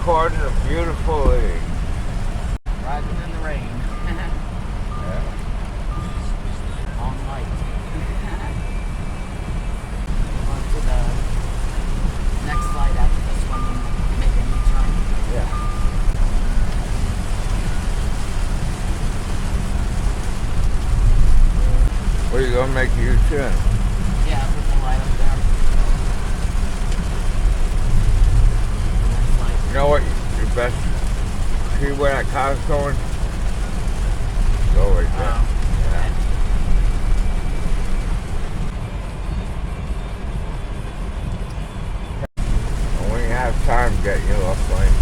recording a beautiful day. Riding in the rain. Yeah. Long night. On to the next slide after this one and make a new turn. Yeah. What are you gonna make you turn? Yeah, put the light up there. Next slide. You know what? You best see where that car's going. Go right there. Okay. And when you have time, get your left lane.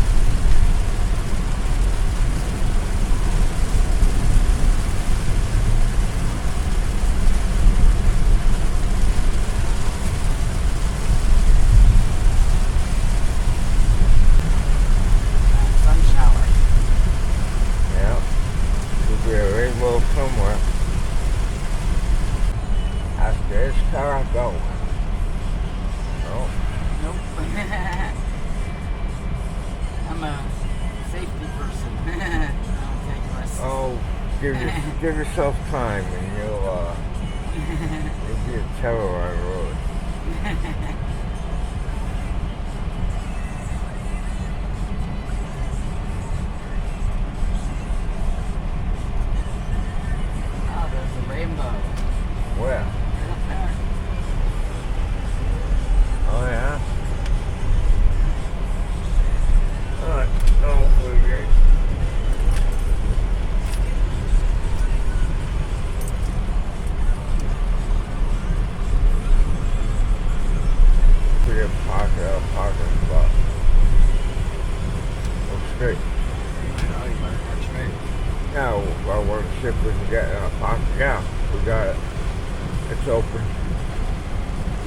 Sun shower. Yeah. Could be a rainbow somewhere. After this car, I go. Oh. Nope. I'm a safety person. I don't take risks. Oh, give yourself time, and you'll be a terror on the road. Oh, there's a rainbow. Where? Right up there. Oh yeah. All right. Oh, okay. We get parking spot. Looks great. Oh, you better catch me. Now, I want to see if we can get in a park. Yeah, we got it. It's open.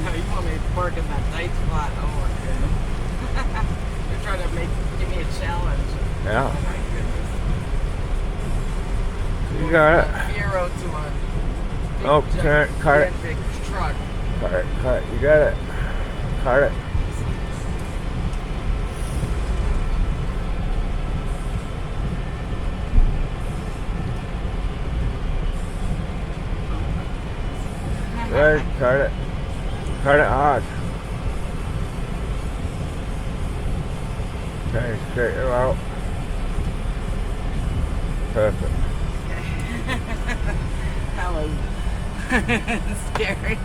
No, you want me to park in that tight spot? Oh my goodness. You're trying to give me a challenge. Yeah, Oh my goodness. you got it. Fiero to a big Oh, cut it. big truck. Cut it. You got it. Cut it. Good. Cut it. Cut it hard. Okay, straighten it out. Perfect. That was scary.